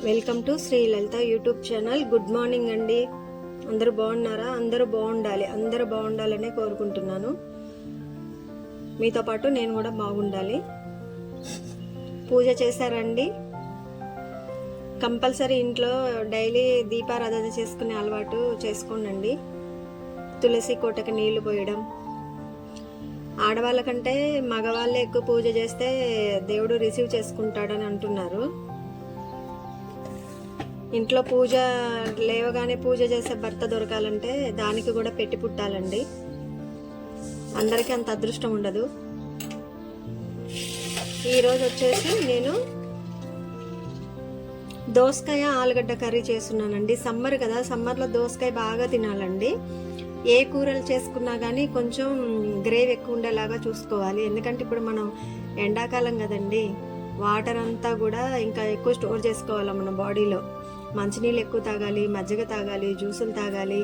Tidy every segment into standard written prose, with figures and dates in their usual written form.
Welcome to Shri Lalitha YouTube channel. Good morning అండి. అందరూ బాగున్నారా? అందరూ బాగుండాలనే కోరుకుంటున్నాను. మీతో పాటు నేను కూడా బాగుండాలి. పూజ చేశారండి? కంపల్సరీ ఇంట్లో డైలీ దీపారాధన చేసుకునే అలవాటు చేసుకోండి. తులసి కోటకి నీళ్లు పోయడం, ఆడవాళ్ళకంటే మగవాళ్ళే ఎక్కువ పూజ చేస్తే దేవుడు రిసీవ్ చేసుకుంటాడని అంటున్నారు. ఇంట్లో పూజ లేవగానే పూజ చేసే భర్త దొరకాలంటే దానికి కూడా పెట్టి పుట్టాలండి. అందరికీ అంత అదృష్టం ఉండదు. ఈరోజు వచ్చేసి నేను దోసకాయ ఆలుగడ్డ కర్రీ చేస్తున్నానండి. సమ్మర్ కదా, సమ్మర్లో దోసకాయ బాగా తినాలండి. ఏ కూరలు చేసుకున్నా కానీ కొంచెం గ్రేవీ ఎక్కువ ఉండేలాగా చూసుకోవాలి. ఎందుకంటే ఇప్పుడు మనం ఎండాకాలం కదండి, వాటర్ అంతా కూడా ఇంకా ఎక్కువ స్టోర్ చేసుకోవాలి మన బాడీలో. మంచినీళ్ళు ఎక్కువ తాగాలి, మజ్జిగ తాగాలి, జ్యూసులు తాగాలి.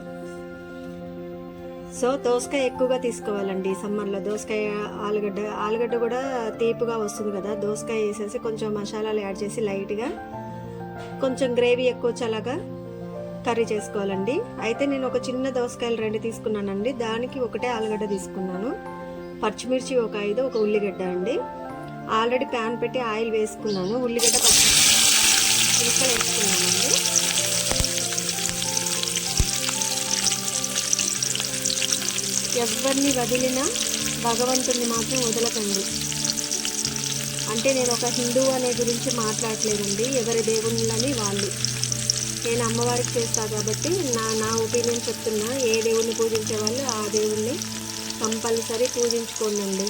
సో దోసకాయ ఎక్కువగా తీసుకోవాలండి సమ్మర్లో. దోసకాయ ఆలుగడ్డ కూడా తీపుగా వస్తుంది కదా. దోసకాయ వేసేసి కొంచెం మసాలాలు యాడ్ చేసి లైట్గా కొంచెం గ్రేవీ ఎక్కువ చల్లగా కర్రీ చేసుకోవాలండి. అయితే నేను ఒక చిన్న దోసకాయలు 2 తీసుకున్నానండి. దానికి ఒకటే ఆలుగడ్డ తీసుకున్నాను. పచ్చిమిర్చి ఒక 5, ఒక ఉల్లిగడ్డ అండి. ఆల్రెడీ ప్యాన్ పెట్టి ఆయిల్ వేసుకున్నాను. ఉల్లిగడ్డ ముక్కలు వేసుకున్నానండి. ఎవరిని వదిలినా భగవంతుని మాత్రం వదలకండి. అంటే నేను ఒక హిందూ అనే గురించి మాట్లాడలేదండి. ఎవరి దేవుళ్ళని వాళ్ళు. నేను అమ్మవారికి చేస్తాను కాబట్టి నా ఒపీనియన్ చెప్తున్నా. ఏ దేవుణ్ణి పూజించే వాళ్ళు ఆ దేవుణ్ణి కంపల్సరీ పూజించుకోండి.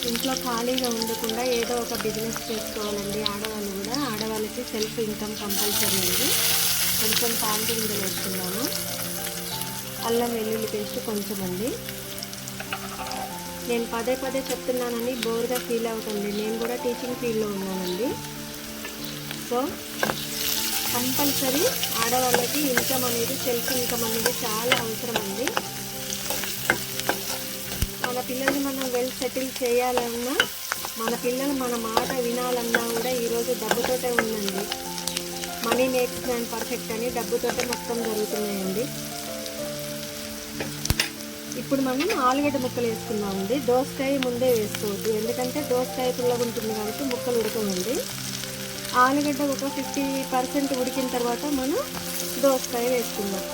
ఇంట్లో ఖాళీగా ఉండకుండా ఏదో ఒక బిజినెస్ చేసుకోవాలండి. ఆడవాళ్ళు కూడా, ఆడవాళ్ళకి సెల్ఫ్ ఇన్కమ్ కంపల్సరీ అండి. కొంచెం తాంటి గింజలు వేసుకున్నాను. అల్లం వెల్లుల్లి పేస్ట్ కొంచెం అండి. నేను పదే చెప్తున్నానని బోర్గా ఫీల్ అవుతుంది. నేను కూడా టీచింగ్ ఫీల్డ్లో ఉన్నానండి. సో కంపల్సరీ ఆడవాళ్ళకి ఇన్కమ్ అనేది, సెల్ఫ్ ఇన్కమ్ అనేది చాలా అవసరం అండి. మన పిల్లల్ని మనం వెల్ సెటిల్ చేయాలన్నా, మన పిల్లలు మన మాట వినాలన్నా కూడా ఈరోజు డబ్బుతోటే ఉందండి. మనీ మేక్స్ మ్యాన్ పర్ఫెక్ట్ అని డబ్బుతోటే మొత్తం జరుగుతున్నాయండి. ఇప్పుడు మనం ఆలుగడ్డ ముక్కలు వేసుకున్నామండి. దోసకాయ ముందే వేసుకోవద్దు, ఎందుకంటే దోసకాయ పుల్లగా ఉంటుంది కాబట్టి ముక్కలు ఉడకమండి. ఆలుగడ్డ ఒక 50% ఉడికిన తర్వాత మనం దోసకాయ వేసుకుందాం.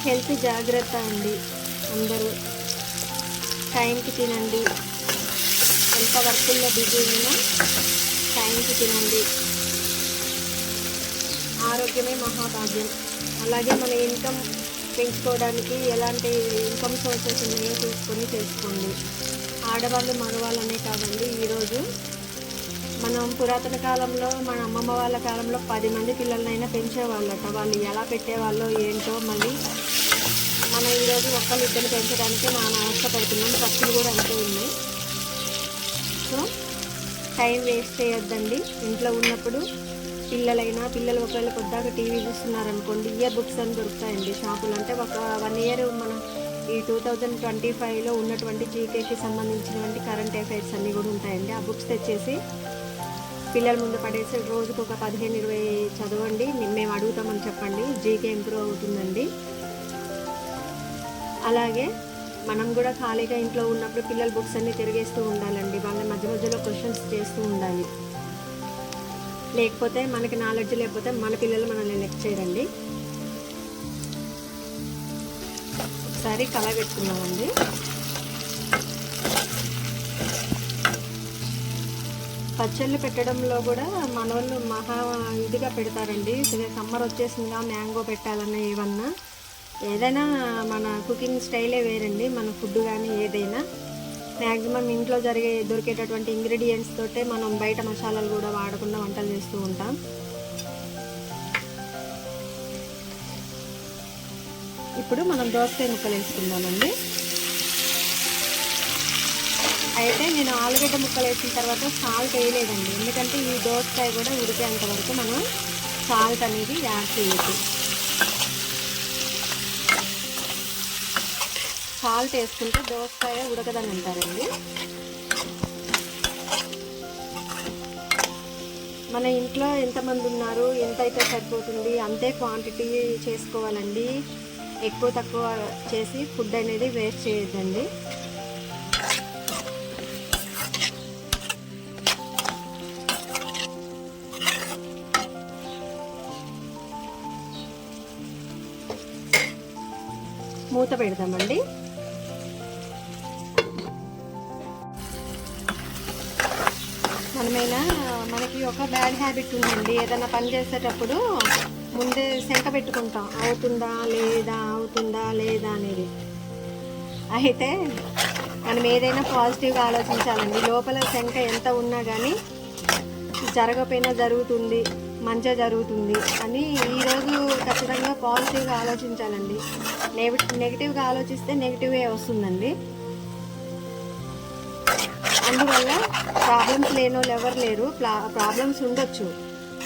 హెల్త్ జాగ్రత్త అండి. అందరూ టైంకి తినండి. ఎంత వర్కుల్లో బిజీ ఉన్నా టైంకి తినండి. ఆరోగ్యమే మహాభాగ్యం. అలాగే మన ఇన్కమ్ పెంచుకోవడానికి ఎలాంటి ఇన్కమ్ సోర్సెస్ ఉన్నాయో చూసుకొని చేసుకోండి. ఆడవాళ్ళు మగవాళ్ళనే కాదండి. ఈరోజు మనం పురాతన కాలంలో, మన అమ్మమ్మ వాళ్ళ కాలంలో 10 మంది పిల్లలనైనా పెంచేవాళ్ళట. వాళ్ళు ఎలా పెట్టేవాళ్ళో ఏంటో. మళ్ళీ మనం ఈరోజు ఒక్కరిద్దరిని పెంచడానికి మనం అవసరపడుతున్నాం. ఖర్చులు కూడా అంతే ఉన్నాయి. సో టైం వేస్ట్ చేయొద్దండి. ఇంట్లో ఉన్నప్పుడు పిల్లలు ఒకవేళ కొద్దాక టీవీ చూస్తున్నారనుకోండి, ఇయర్ బుక్స్ అని దొరుకుతాయండి షాపులు. అంటే ఒక 1 ఇయర్ మనం ఈ 2025లో ఉన్నటువంటి జీకేకి సంబంధించినటువంటి కరెంట్ అఫైర్స్ అన్నీ కూడా ఉంటాయండి. ఆ బుక్స్ తెచ్చేసి పిల్లల ముందు పడేసి రోజుకు ఒక 15-20 చదవండి. మేము అడుగుతామని చెప్పండి. జీకే ఇంప్రూవ్ అవుతుందండి. అలాగే మనం కూడా ఖాళీగా ఇంట్లో ఉన్నప్పుడు పిల్లల బుక్స్ అన్నీ తిరిగేస్తూ ఉండాలండి. వాళ్ళ మధ్యలో క్వశ్చన్స్ చేస్తూ ఉండాలి. లేకపోతే మనకి నాలెడ్జ్ లేకపోతే మన పిల్లలు మనల్ని లెక్క చేయరండి. ఒకసారి కలబెట్టుకున్నామండి. పచ్చళ్ళు పెట్టడంలో కూడా మన వాళ్ళు మహా ఇదిగా పెడతారండి. సమ్మర్ వచ్చేసిందిగా మ్యాంగో పెట్టాలన్నా ఏదైనా మన కుకింగ్ స్టైలే వేరండి. మన ఫుడ్ కానీ ఏదైనా మ్యాక్సిమం ఇంట్లో దొరికేటటువంటి ఇంగ్రీడియంట్స్ తోటే మనం బయట మసాలాలు కూడా వాడకుండా వంటలు చేస్తూ ఉంటాం. ఇప్పుడు మనం దోసకాయ ముక్కలు వేసుకుందామండి. అయితే నేను ఆలుగడ్డ ముక్కలు వేసిన తర్వాత సాల్ట్ వేయలేదండి. ఎందుకంటే ఈ దోసకాయ కూడా ఉడికేంత వరకు మనం సాల్ట్ అనేది యాడ్ చేయొద్దు. సాల్ట్ వేసుకుంటే దోసకాయ ఉడకదని అంటారండి. మన ఇంట్లో ఎంతమంది ఉన్నారు, ఎంత అయితే సరిపోతుంది అంతే క్వాంటిటీ చేసుకోవాలండి. ఎక్కువ తక్కువ చేసి ఫుడ్ అనేది వేస్ట్ చేయొద్దండి. మూత పెడదామండి. మనకి ఒక బ్యాడ్ హ్యాబిట్ ఉందండి. ఏదైనా పని చేసేటప్పుడు ముందే శంక పెట్టుకుంటాం, అవుతుందా లేదా అనేది. అయితే మనం ఏదైనా పాజిటివ్గా ఆలోచించాలండి. లోపల శంక ఎంత ఉన్నా కానీ జరగకపోయినా జరుగుతుంది, మంచిగా జరుగుతుంది అని ఈరోజు ఖచ్చితంగా పాజిటివ్గా ఆలోచించాలండి. నెగిటివ్గా ఆలోచిస్తే నెగిటివే వస్తుందండి. అందువల్ల ప్రాబ్లమ్స్ లేని వాళ్ళు ఎవరు లేరు. ప్రాబ్లమ్స్ ఉండొచ్చు,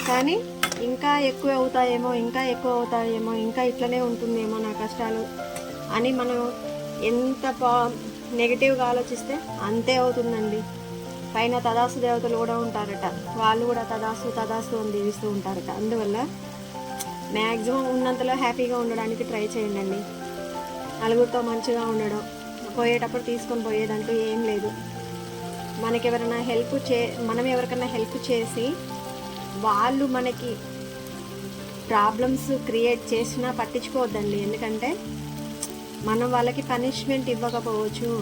కానీ ఇంకా ఎక్కువ అవుతాయేమో, ఇంకా ఇట్లనే ఉంటుందేమో నా కష్టాలు అని మనం ఎంత నెగిటివ్గా ఆలోచిస్తే అంతే అవుతుందండి. పైన తదాస్తు దేవతలు కూడా ఉంటారట, వాళ్ళు కూడా తదాస్తు అని దీవిస్తూ ఉంటారట. అందువల్ల మ్యాక్సిమం ఉన్నంతలో హ్యాపీగా ఉండడానికి ట్రై చేయండి. నలుగురితో మంచిగా ఉండడం, పోయేటప్పుడు తీసుకొని పోయేదంటూ ఏం లేదు. మనం ఎవరికైనా హెల్ప్ చేసి వాళ్ళు మనకి ప్రాబ్లమ్స్ క్రియేట్ చేసినా పట్టించుకోవద్దండి. ఎందుకంటే మనం వాళ్ళకి పనిష్మెంట్ ఇవ్వకపోవచ్చు.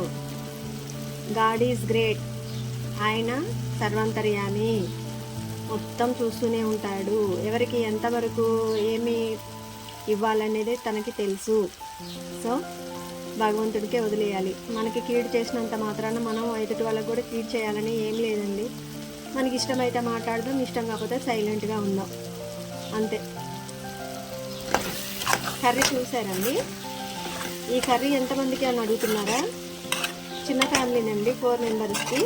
గాడ్ ఈజ్ గ్రేట్, ఆయన సర్వాంతర్యామి, మొత్తం చూస్తూనే ఉంటాడు. ఎవరికి ఎంతవరకు ఏమి ఇవ్వాలనేది తనకి తెలుసు. సో భగవంతుడికే వదిలేయాలి. మనకి కీడు చేసినంత మాత్రాన మనం ఎదుటి వాళ్ళకి కూడా కీడు చేయాలని ఏం లేదండి. మనకి ఇష్టమైతే మాట్లాడదాం, ఇష్టం కాకపోతే సైలెంట్గా ఉందాం, అంతే. కర్రీ చూసారండి. ఈ కర్రీ ఎంతమందికి అని అడుగుతున్నారా? చిన్న ఫ్యామిలీనండి, 4 మెంబర్స్కి.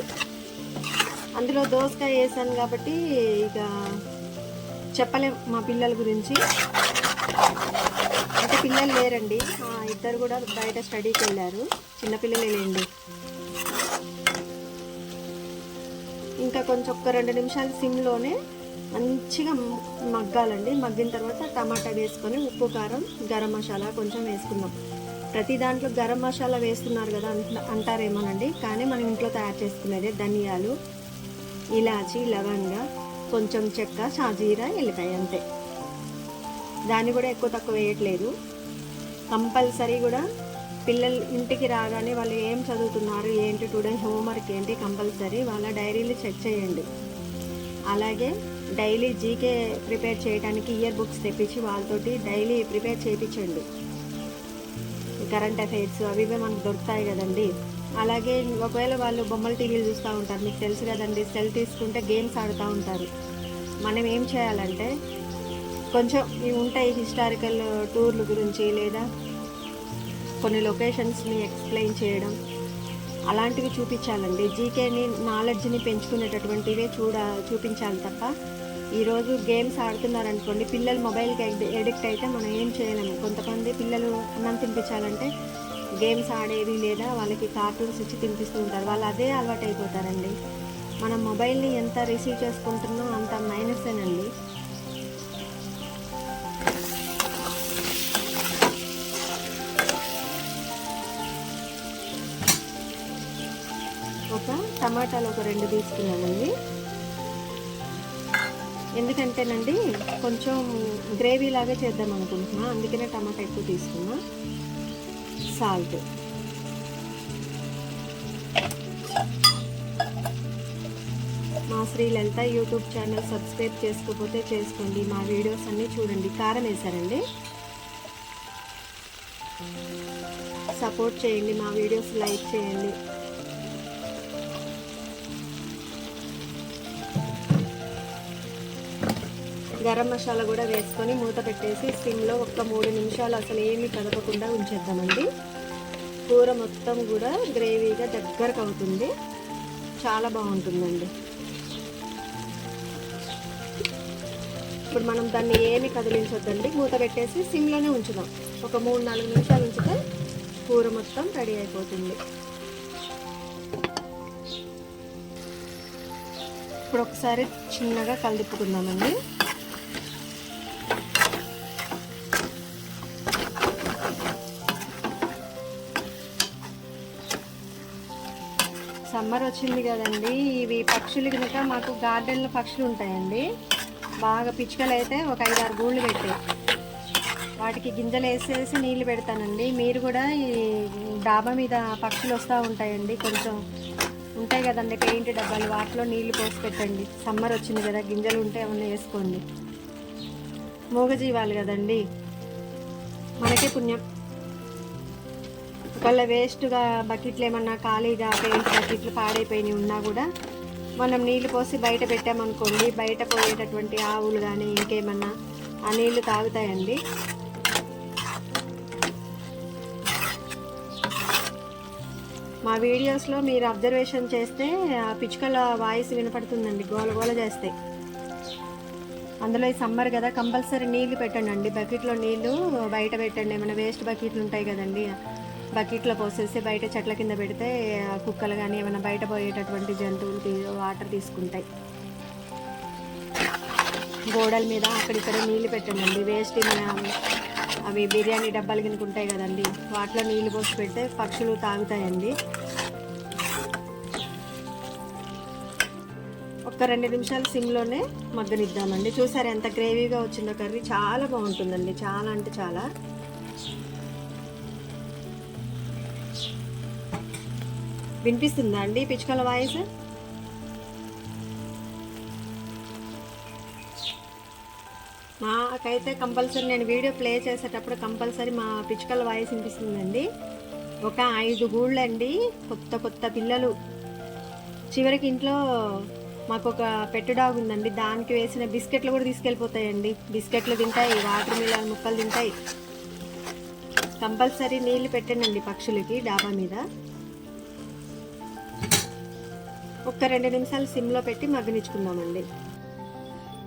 అందులో దోసకాయ వేసాను కాబట్టి ఇక చెప్పలేం మా పిల్లల గురించి. అంటే పిల్లలు లేరండి, ఇద్దరు కూడా బయట స్టడీకి వెళ్ళారు. చిన్నపిల్లలే లేండి. ఇంకా కొంచెం ఒక్క 2 నిమిషాలు సిమ్లోనే మంచిగా మగ్గాలండి. మగ్గిన తర్వాత టమాటా వేసుకొని ఉప్పు, కారం, గరం మసాలా కొంచెం వేసుకుందాం. ప్రతి దాంట్లో గరం మసాలా వేస్తున్నారు కదా అంటారేమోనండి, కానీ మనం ఇంట్లో తయారు చేసుకునేదే. ధనియాలు, ఇలాచి, లవంగ, కొంచెం చెక్క, షాజీరా, ఎల్లిపాయ, అంతే. దాన్ని కూడా ఎక్కువ తక్కువ వేయట్లేదు. కంపల్సరీ కూడా పిల్లలు ఇంటికి రాగానే వాళ్ళు ఏం చదువుతున్నారు ఏంటి, టుడే హోంవర్క్ ఏంటి, కంపల్సరీ వాళ్ళ డైరీలు చెక్ చేయండి. అలాగే డైలీ జీకే ప్రిపేర్ చేయడానికి ఇయర్ బుక్స్ తెప్పించి వాళ్ళతోటి డైలీ ప్రిపేర్ చేయించండి. కరెంట్ అఫైర్స్ అవి మనకు దొరుకుతాయి కదండి. అలాగే ఒకవేళ వాళ్ళు బొమ్మల టీవీలు చూస్తూ ఉంటారు, మీకు తెలుసు కదండి, సెల్ తీసుకుంటే గేమ్స్ ఆడుతూ ఉంటారు. మనం ఏం చేయాలంటే కొంచెం ఇవి ఉంటాయి హిస్టారికల్ టూర్ల గురించి, లేదా కొన్ని లొకేషన్స్ని ఎక్స్ప్లెయిన్ చేయడం, అలాంటివి చూపించాలండి. జీకేని, నాలెడ్జ్ని పెంచుకునేటటువంటివే చూపించాలి తప్ప ఈరోజు గేమ్స్ ఆడుతున్నారనుకోండి, పిల్లలు మొబైల్కి ఎడిక్ట్ అయితే మనం ఏం చేయలేము. కొంతమంది పిల్లలు అన్నం తినిపించాలంటే గేమ్స్ ఆడేవి లేదా వాళ్ళకి కార్టూన్స్ ఇచ్చి తినిపిస్తూ ఉంటారు. వాళ్ళు అదే అలవాటు అయిపోతారండి. మనం మొబైల్ని ఎంత రిసీవ్ చేసుకుంటున్నామో అంత మైనసేనండి. ఒక టమాటాలు ఒక 2 తీసుకున్నామండి. ఎందుకంటేనండి కొంచెం గ్రేవీ లాగా చేద్దాం అనుకుంటున్నా, అందుకనే టమాటా ఎక్కువ తీసుకున్నా. సాల్ట్, మా Shri Lalitha YouTube channel subscribe చేసుకోకపోతే చేసుకోండి. మా వీడియోస్ అన్నీ చూడండి. కారం వేసారండి, సపోర్ట్ చేయండి. మా వీడియోస్ లైక్ చేయండి. గరం మసాలా కూడా వేసుకొని మూత పెట్టేసి సిమ్లో ఒక్క 3 నిమిషాలు అసలు ఏమీ కదపకుండా ఉంచేద్దామండి. కూర మొత్తం కూడా గ్రేవీగా దగ్గరకు అవుతుంది, చాలా బాగుంటుందండి. ఇప్పుడు మనం దాన్ని ఏమి కదిలించొద్దండి, మూత పెట్టేసి సిమ్లోనే ఉంచుదాం. ఒక 3-4 నిమిషాలు ఉంచితే కూర మొత్తం రెడీ అయిపోతుంది. ఇప్పుడు ఒకసారి చిన్నగా కలిపుకుందామండి. సమ్మర్ వచ్చింది కదండి, ఇవి పక్షులు కనుక మాకు గార్డెన్లో పక్షులు ఉంటాయండి. బాగా పిచ్చుకలు అయితే ఒక 5-6 గూళ్ళు పెట్టాయి. వాటికి గింజలు వేసేసి నీళ్ళు పెడతానండి. మీరు కూడా ఈ డాబా మీద పక్షులు వస్తూ ఉంటాయండి, కొంచెం ఉంటాయి కదండి పెయింట్ డబ్బాలు, వాటిలో నీళ్లు పోసి పెట్టండి. సమ్మర్ వచ్చింది కదా, గింజలు ఉంటే ఏమన్నా వేసుకోండి. మూగజీవాలు కదండి, మనకే పుణ్యం. ఒకవేళ వేస్ట్గా బకెట్లు ఏమన్నా ఖాళీగా పెయింట్ బకెట్లు పాడైపోయినవి ఉన్నా కూడా మనం నీళ్ళు పోసి బయట పెట్టామనుకోండి, బయట పోయేటటువంటి ఆవులు కానీ ఇంకేమన్నా ఆ నీళ్లు తాగుతాయండి. మా వీడియోస్లో మీరు అబ్జర్వేషన్ చేస్తే ఆ పిచ్చుకల వాయిస్ వినపడుతుందండి, గోల చేస్తే. అందులో ఈ సమ్మర్ కదా, కంపల్సరీ నీళ్ళు పెట్టండి. బకెట్లో నీళ్ళు బయట పెట్టండి. ఏమైనా వేస్ట్ బకెట్లు ఉంటాయి కదండి, బకెట్లో పోసేసి బయట చెట్ల కింద పెడితే కుక్కలు కానీ ఏమైనా బయట పోయేటటువంటి జంతువులు వాటర్ తీసుకుంటాయి. గోడల మీద అక్కడిక్కడ నీళ్ళు పెట్టండి. వేస్ట్ అవి బిర్యానీ డబ్బాలు కింద ఉంటాయి కదండి, వాటిలో నీళ్ళు పోసి పెడితే పక్షులు తాగుతాయండి. ఒక 2 నిమిషాలు సిమ్లోనే మగ్గనిద్దామండి. చూసారు ఎంత గ్రేవీగా వచ్చిందో కర్రీ, చాలా బాగుంటుందండి, చాలా అంటే చాలా. వినిపిస్తుందా అండి పిచ్చుకల వాయిస్? నాకైతే కంపల్సరీ నేను వీడియో ప్లే చేసేటప్పుడు కంపల్సరీ మా పిచ్చుకల వాయిస్ వినిపిస్తుందండి. ఒక 5 గూళ్ళండి, కొత్త పిల్లలు. చివరికి ఇంట్లో మాకు ఒక పెట్ డాగ్ ఉందండి, దానికి వేసిన బిస్కెట్లు కూడా తీసుకెళ్ళిపోతాయండి. బిస్కెట్లు తింటాయి, వాటర్ మిలన్ ముక్కలు తింటాయి. కంపల్సరీ నీళ్ళు పెట్టండి పక్షులకి డాబా మీద. ఒక 2 నిమిషాలు సిమ్లో పెట్టి మగ్గనిచ్చుకుందామండి.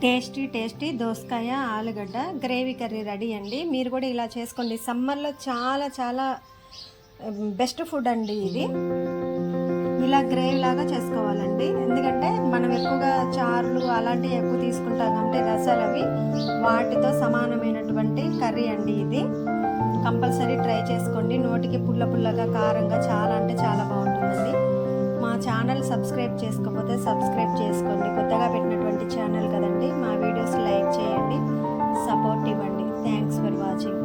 టేస్టీ దోసకాయ ఆలుగడ్డ గ్రేవీ కర్రీ రెడీ అండి. మీరు కూడా ఇలా చేసుకోండి. సమ్మర్లో చాలా బెస్ట్ ఫుడ్ అండి ఇది. ఇలా గ్రేవీ లాగా చేసుకోవాలండి, ఎందుకంటే మనం ఎక్కువగా చారులు అలాంటివి ఎక్కువ తీసుకుంటాం కాబట్టి రసాలు అవి వాటితో సమానమైనటువంటి కర్రీ అండి ఇది. కంపల్సరీ ట్రై చేసుకోండి. నోటికి పుల్లగా కారంగా చాలా అంటే చాలా బాగుంటుందండి. మా ఛానల్ సబ్స్క్రైబ్ చేసుకోకపోతే సబ్స్క్రైబ్ చేసుకోండి. కొత్తగా పెట్టినటువంటి ఛానల్ కదండి. మా వీడియోస్ లైక్ చేయండి, సపోర్ట్ ఇవ్వండి. Thanks for watching.